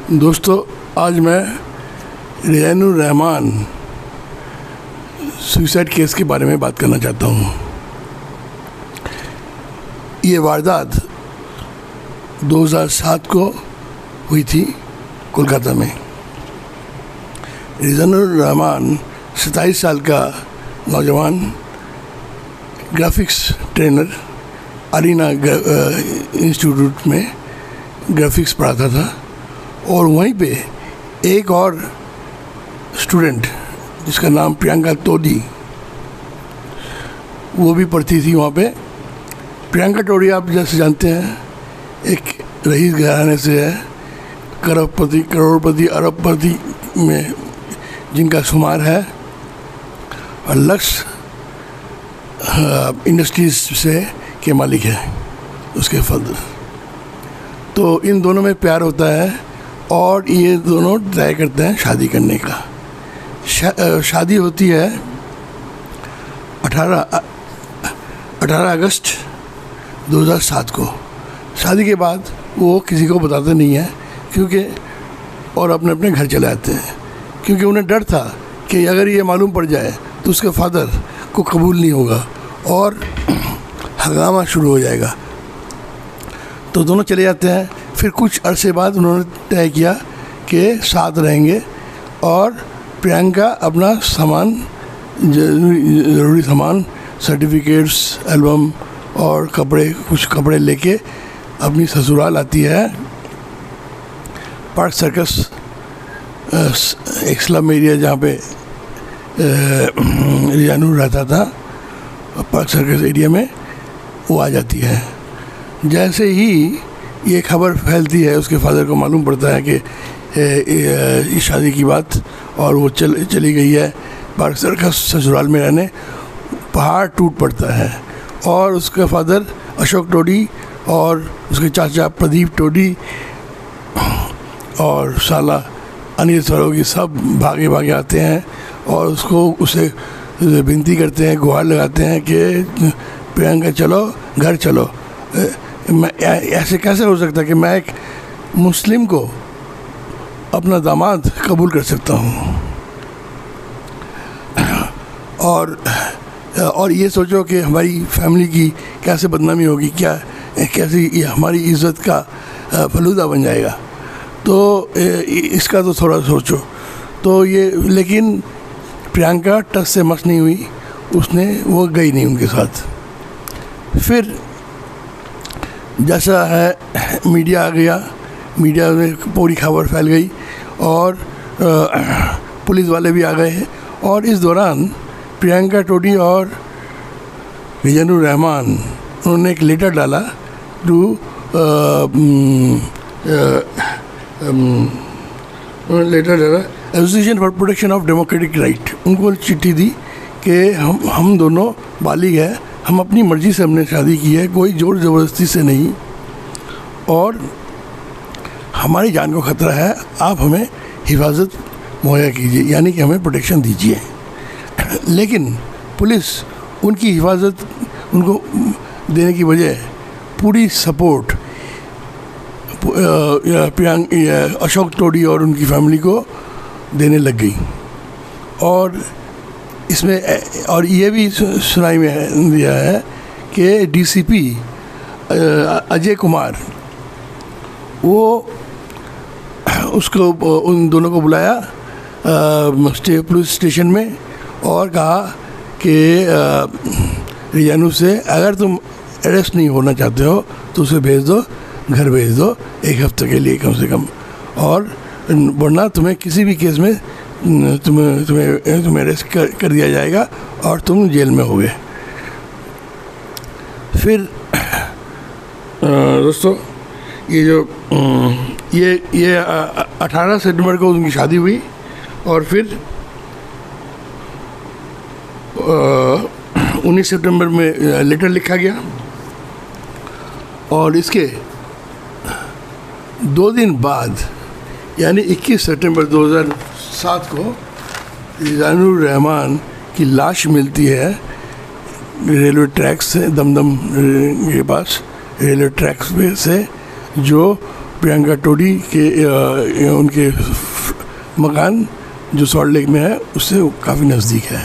दोस्तों, आज मैं रिजानुर रहमान सुसाइड केस के बारे में बात करना चाहता हूँ। ये वारदात 2007 को हुई थी कोलकाता में। रिजानुर रहमान 27 साल का नौजवान ग्राफिक्स ट्रेनर अरीना इंस्टीट्यूट में ग्राफिक्स पढ़ाता था और वहीं पे एक और स्टूडेंट जिसका नाम प्रियंका टोडी, वो भी पढ़ती थी वहाँ पे। प्रियंका टोडी आप जैसे जानते हैं एक रईस घराने से है, करोड़पति अरबपति में जिनका शुमार है, और लक्ष्य इंडस्ट्रीज से के मालिक है उसके फादर। तो इन दोनों में प्यार होता है और ये दोनों ट्राई करते हैं शादी करने का। शादी होती है 18 अगस्त 2007 को। शादी के बाद वो किसी को बताते नहीं हैं क्योंकि और अपने अपने घर चले आते हैं, क्योंकि उन्हें डर था कि अगर ये मालूम पड़ जाए तो उसके फादर को कबूल नहीं होगा और हंगामा शुरू हो जाएगा। तो दोनों चले जाते हैं। फिर कुछ अरसे बाद उन्होंने तय किया कि साथ रहेंगे और प्रियंका अपना सामान, ज़रूरी सामान, सर्टिफिकेट्स, एल्बम और कुछ कपड़े लेके अपनी ससुराल आती है। पार्क सर्कस एक स्लम एरिया जहाँ पे रिजानुर रहता था, पार्क सर्कस एरिया में वो आ जाती है। जैसे ही ये खबर फैलती है, उसके फादर को मालूम पड़ता है कि इस शादी की बात, और वो चली गई है पार्क सर्कस ससुराल में रहने। पहाड़ टूट पड़ता है और उसका फादर अशोक टोडी और उसके चाचा प्रदीप टोडी और साला अनिल सरोगी सब भागे भागे आते हैं और उसे विनती करते हैं, गुहार लगाते हैं कि प्रियंका चलो, घर चलो। मैं ऐसे कैसे हो सकता है कि मैं एक मुस्लिम को अपना दामाद कबूल कर सकता हूँ। और ये सोचो कि हमारी फैमिली की कैसे बदनामी होगी, कैसे हमारी इज़्ज़त का फलूदा बन जाएगा। तो इसका तो थोड़ा सोचो। तो ये, लेकिन प्रियंका टस से मस नहीं हुई, वो गई नहीं उनके साथ। फिर जैसा है मीडिया आ गया, मीडिया में पूरी खबर फैल गई और पुलिस वाले भी आ गए हैं। और इस दौरान प्रियंका टोडी और रिजानुर रहमान उन्होंने एक लेटर डाला association for protection of democratic right. उनको चिट्ठी दी कि हम दोनों बालिग हैं, हम अपनी मर्ज़ी से हमने शादी की है, कोई ज़ोर ज़बरदस्ती से नहीं, और हमारी जान को ख़तरा है, आप हमें हिफाजत मुहैया कीजिए, यानी कि हमें प्रोटेक्शन दीजिए। लेकिन पुलिस उनकी हिफाजत उनको देने की बजाय पूरी सपोर्ट अशोक टोडी और उनकी फैमिली को देने लग गई। और इसमें और ये भी सुनाई में दिया है कि डीसीपी अजय कुमार वो उसको उन दोनों को बुलाया पुलिस स्टेशन में और कहा कि रिजानु से अगर तुम अरेस्ट नहीं होना चाहते हो तो उसे भेज दो, घर भेज दो 1 हफ्ते के लिए कम से कम, और वरना तुम्हें किसी भी केस में तुम्हें अरेस्ट कर दिया जाएगा और तुम जेल में होगे। फिर दोस्तों, ये 18 सितंबर को उनकी शादी हुई और फिर 19 सितंबर में लेटर लिखा गया और इसके 2 दिन बाद यानी 21 सितंबर 2007 को रिजानुर रहमान की लाश मिलती है रेलवे ट्रैक से, दमदम के पास रेलवे ट्रैक से, जो प्रियंका टोडी के उनके मकान जो सॉल्ट लेक में है उससे काफ़ी नज़दीक है।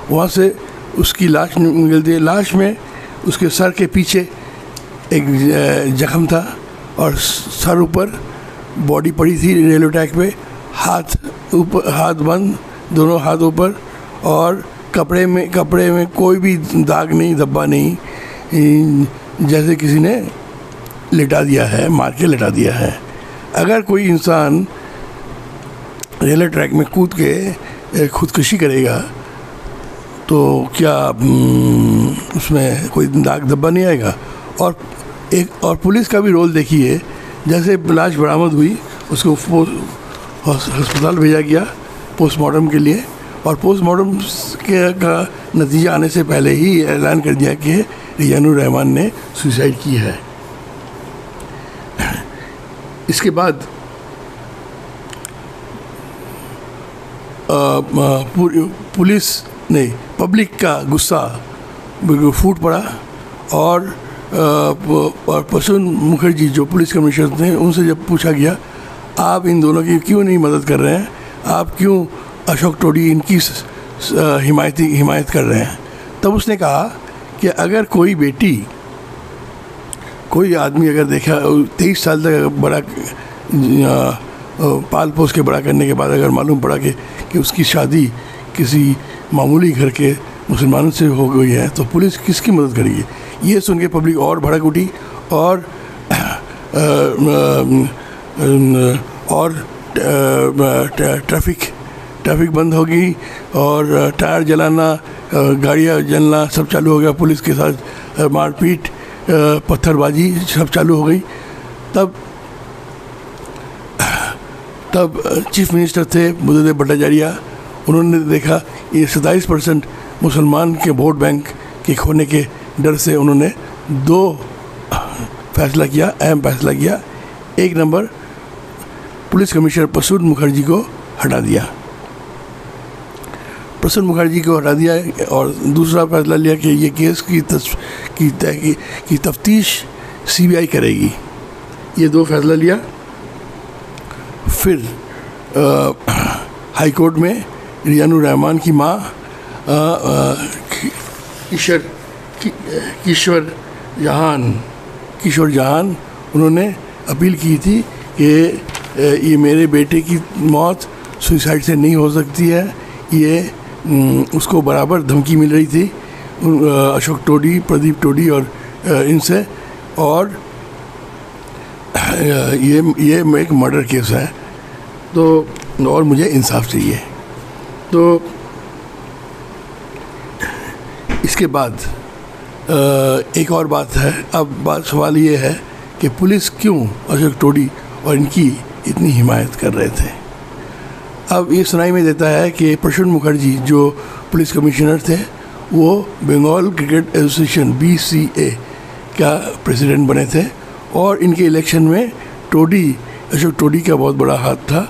वहाँ से उसकी लाश मिलती है। लाश में उसके सर के पीछे एक जख्म था और सर ऊपर, बॉडी पड़ी थी रेलवे ट्रैक पे, हाथ ऊपर, हाथ बंद, दोनों हाथ ऊपर, और कपड़े में कोई भी दाग नहीं, धब्बा नहीं, जैसे किसी ने लिटा दिया है, मार के लिटा दिया है। अगर कोई इंसान रेलवे ट्रैक में कूद के खुदकुशी करेगा तो क्या उसमें कोई दाग धब्बा नहीं आएगा? और पुलिस का भी रोल देखिए। जैसे लाश बरामद हुई, उसको अस्पताल भेजा गया पोस्टमार्टम के लिए, और पोस्टमार्टम का नतीजा आने से पहले ही ऐलान कर दिया कि रियानुर रहमान ने सुसाइड की है। इसके बाद पुलिस ने, पब्लिक का गुस्सा फूट पड़ा, और प्रसून मुखर्जी जो पुलिस कमिश्नर थे, उनसे जब पूछा गया आप इन दोनों की क्यों नहीं मदद कर रहे हैं, आप क्यों अशोक टोडी इनकी हिमायत कर रहे हैं, तब उसने कहा कि अगर कोई आदमी अगर देखा 23 साल तक बड़ा पाल पोस के बड़ा करने के बाद अगर मालूम पड़ा कि उसकी शादी किसी मामूली घर के मुसलमानों से हो गई है, तो पुलिस किसकी मदद करेगी? ये सुन के पब्लिक और भड़क उठी, और ट्रैफिक बंद हो गई, और टायर जलाना, गाड़ियाँ जलना सब चालू हो गया। पुलिस के साथ मारपीट, पत्थरबाजी सब चालू हो गई। तब चीफ मिनिस्टर थे बुद्धदेव भट्टाचार्य, उन्होंने देखा ये 27% मुसलमान के वोट बैंक के खोने के डर से उन्होंने 2 फैसला किया, अहम फैसला किया। 1 number, police commissioner Prasun Mukherjee को हटा दिया, और दूसरा फैसला लिया कि ये केस की तफ्तीश CBI करेगी। ये 2 फैसला लिया। फिर हाई कोर्ट में रियानुर रहमान की माँ किशोर जहान उन्होंने अपील की थी कि ये मेरे बेटे की मौत सुसाइड से नहीं हो सकती है। ये उसको बराबर धमकी मिल रही थी अशोक टोडी, प्रदीप टोडी और इनसे, और ये एक मर्डर केस है, तो और मुझे इंसाफ चाहिए। तो इसके बाद एक और बात है। अब सवाल ये है कि पुलिस क्यों अशोक टोडी और इनकी इतनी हिमायत कर रहे थे। अब ये सुनाई में देता है कि प्रसून मुखर्जी जो पुलिस कमिश्नर थे, वो बंगाल क्रिकेट एसोसिएशन BCA का प्रेसिडेंट बने थे, और इनके इलेक्शन में अशोक टोडी का बहुत बड़ा हाथ था,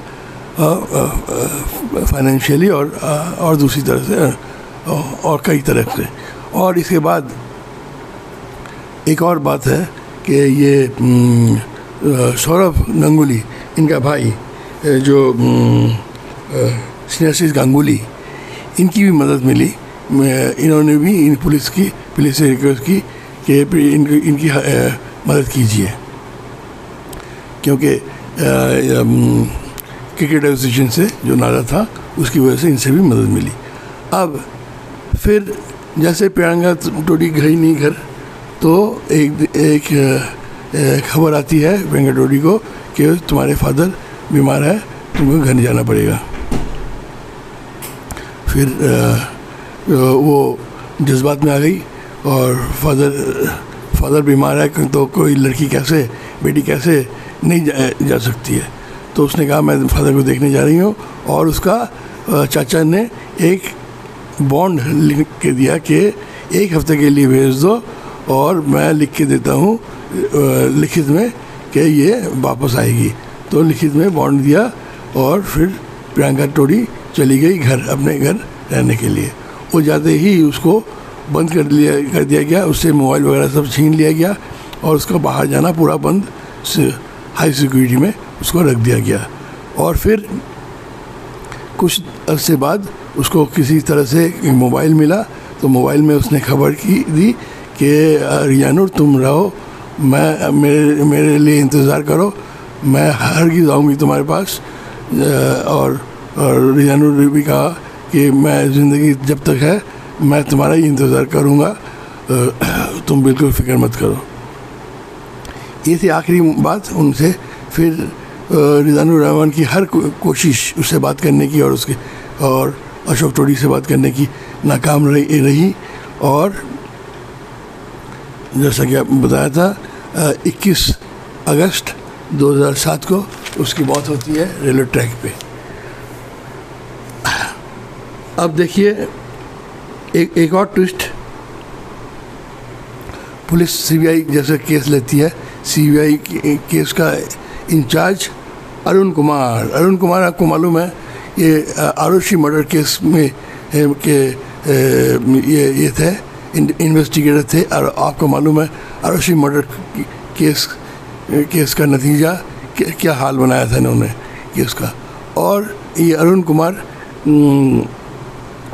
फाइनेंशियली और दूसरी तरह से और कई तरह से। और इसके बाद एक और बात है कि ये सौरभ गांगुली, इनका भाई जो स्नेहाशीष गांगुली, इनकी भी मदद मिली। इन्होंने भी पुलिस से रिक्वेस्ट की कि इनकी मदद कीजिए, क्योंकि क्रिकेट एसोसिएशन से जो नारा था उसकी वजह से इनसे भी मदद मिली। अब फिर जैसे प्रियंका टोडी गई नहीं घर, तो एक खबर आती है प्रियंका टोडी को कि तुम्हारे फादर बीमार है, तुमको घर जाना पड़ेगा। फिर वो जज्बात में आ गई, और फादर बीमार है तो कोई लड़की कैसे, बेटी कैसे नहीं जा सकती है। तो उसने कहा मैं फादर को देखने जा रही हूँ, और उसका चाचा ने एक बॉन्ड लिख के दिया कि 1 हफ्ते के लिए भेज दो, और मैं लिख के देता हूँ लिखित में कि ये वापस आएगी। तो लिखित में बॉन्ड दिया, और फिर प्रियंका टोडी चली गई अपने घर रहने के लिए। वो जाते ही उसको बंद कर दिया गया, उससे मोबाइल वगैरह सब छीन लिया गया, और उसका बाहर जाना पूरा बंद हाई सिक्योरिटी में उसको रख दिया गया। और फिर कुछ अरसे बाद उसको किसी तरह से एक मोबाइल मिला, तो मोबाइल में उसने खबर दी कि रियानुर तुम रहो, मैं मेरे लिए इंतज़ार करो, मैं हरगिज़ आऊँगी तुम्हारे पास। और रियानुर ने भी कहा कि मैं ज़िंदगी जब तक है मैं तुम्हारा ही इंतज़ार करूँगा, तुम बिल्कुल फ़िक्र मत करो। ये थी आखिरी बात उनसे। फिर रियानुर रहमान की हर कोशिश उससे बात करने की और अशोक टोडी से बात करने की नाकाम रही। और जैसा कि आप बताया था 21 अगस्त 2007 को उसकी मौत होती है रेलवे ट्रैक पे। अब देखिए एक और ट्विस्ट, पुलिस सीबीआई जैसे केस लेती है, सीबीआई केस का इंचार्ज अरुण कुमार आपको मालूम है ये आरुषि मर्डर केस में ये थे, इन्वेस्टिगेटर थे। और आपको मालूम है आरुषि मर्डर केस का नतीजा क्या हाल बनाया था इन्होंने केस का। और ये अरुण कुमार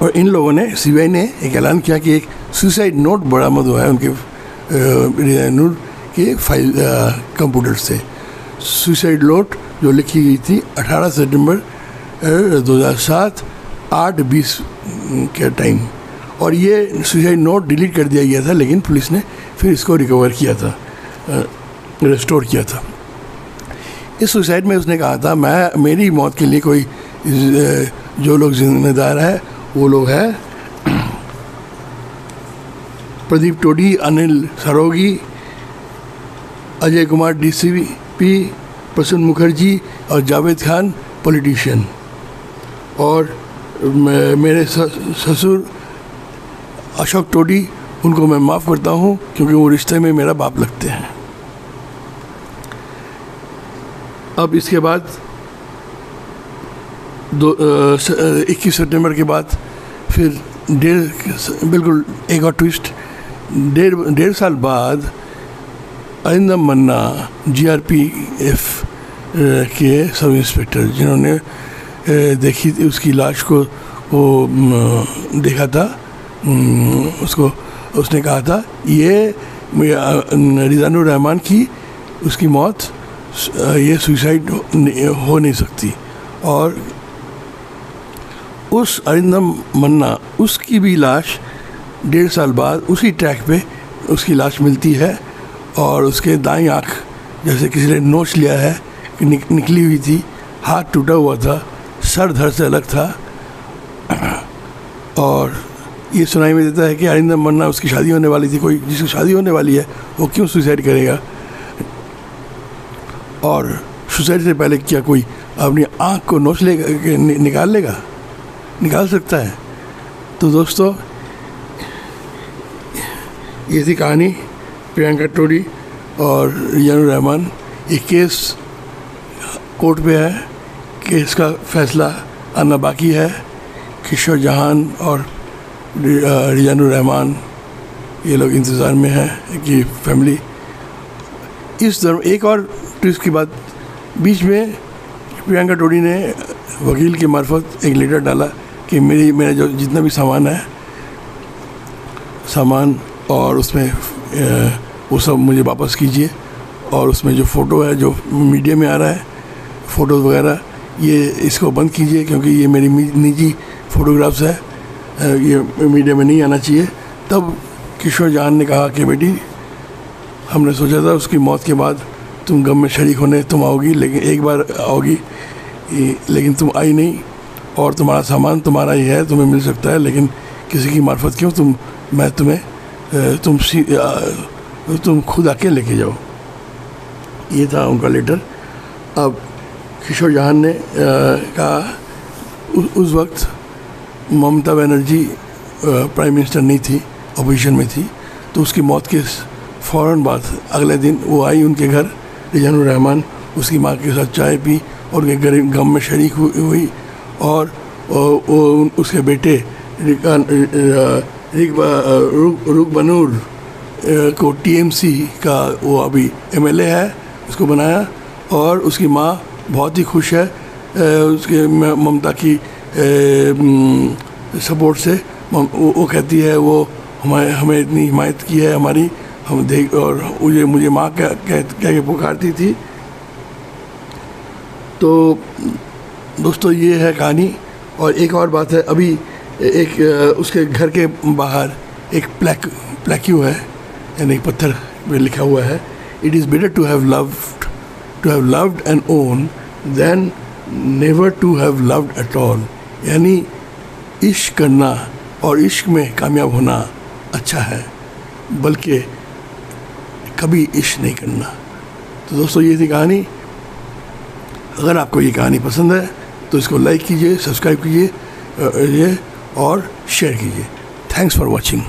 और इन लोगों ने, सीबीआई ने एक ऐलान किया कि एक सुसाइड नोट बरामद हुआ है उनके रियानुर के फाइल कंप्यूटर से। सुसाइड नोट जो लिखी गई थी 18 सितंबर 2007 8:20 के टाइम, और ये सुसाइड नोट डिलीट कर दिया गया था, लेकिन पुलिस ने फिर इसको रिकवर किया था, रिस्टोर किया था। इस सुसाइड में उसने कहा था मेरी मौत के लिए कोई जो लोग जिम्मेदार है वो लोग हैं प्रदीप टोडी, अनिल सरोगी, अजय कुमार डीसीपी, प्रसून मुखर्जी और जावेद खान पॉलिटिशियन। और मेरे ससुर अशोक टोडी, उनको मैं माफ़ करता हूँ क्योंकि वो रिश्ते में मेरा बाप लगते हैं। अब इसके बाद 21 सितंबर के बाद फिर बिल्कुल एक और ट्विस्ट, डेढ़ साल बाद अरिंदम मन्ना जीआरपीएफ के सब इंस्पेक्टर जिन्होंने देखी उसकी लाश को वो देखा था, उसने कहा था ये रियानुर रहमान की उसकी मौत ये सुसाइड हो नहीं सकती। और उस अरिंदम मन्ना उसकी भी लाश 1.5 साल बाद उसी ट्रैक पे उसकी लाश मिलती है, और उसके दाईं आँख जैसे किसी ने नोच लिया है निकली हुई थी, हाथ टूटा हुआ था, सर धड़ से अलग था। और ये सुनाई में देता है कि अरिंदम मन्ना उसकी शादी होने वाली थी, कोई जिसकी शादी होने वाली है वो क्यों सुसाइड करेगा। और सुसाइड से पहले क्या कोई अपनी आँख को नोच लेगा, निकाल सकता है। तो दोस्तों ये थी कहानी प्रियंका टोडी और रियानुर रहमान। ये केस कोर्ट पे है, केस का फैसला आना बाकी है। किशोर जहान और रियानुर रहमान ये लोग इंतज़ार में हैं कि फैमिली इस दौरान। एक और ट्विस्ट की बात, बीच में प्रियंका टोडी ने वकील के मार्फत एक लेटर डाला कि मेरा जो जितना भी सामान और उसमें वो सब मुझे वापस कीजिए, और उसमें जो फ़ोटो है जो मीडिया में आ रहा है फ़ोटो वगैरह, ये इसको बंद कीजिए क्योंकि ये मेरी निजी फ़ोटोग्राफ्स है, ये मीडिया में नहीं आना चाहिए। तब किशोर जहान ने कहा कि बेटी हमने सोचा था उसकी मौत के बाद तुम गम में शरीक होने तुम आओगी, लेकिन एक बार आओगी, लेकिन तुम आई नहीं, और तुम्हारा सामान तुम्हारा ही है, तुम्हें मिल सकता है, लेकिन किसी की मार्फत क्यों, मैं तुम्हें तुम खुद आके लेके जाओ। ये था उनका लेटर। अब किशोर जहान ने कहा उस वक्त ममता बनर्जी प्राइम मिनिस्टर नहीं थी, अपोजिशन में थी, तो उसकी मौत के फ़ौरन बाद अगले दिन वो आई उनके घर, रियानुर रहमान उसकी माँ के साथ चाय पी और उनके गरीब गम में शरीक हुई। और उसके बेटे रुक बनूर को टीएमसी का वो अभी एमएलए है, उसको बनाया, और उसकी माँ बहुत ही खुश है उसके ममता की सपोर्ट से। वो कहती है वो हमें इतनी हिमायत की है हमारी, हम देख, और मुझे माँ कह के पुकारती थी। तो दोस्तों ये है कहानी। और एक और बात है, अभी एक उसके घर के बाहर एक प्लैक्यू है, यानी पत्थर पे लिखा हुआ है, it is better to have loved and own than never to have loved at all. यानी इश्क करना और इश्क में कामयाब होना अच्छा है, बल्कि कभी इश्क नहीं करना। तो दोस्तों ये थी कहानी। अगर आपको ये कहानी पसंद है तो इसको लाइक कीजिए, सब्सक्राइब कीजिए और शेयर कीजिए। Thanks for watching.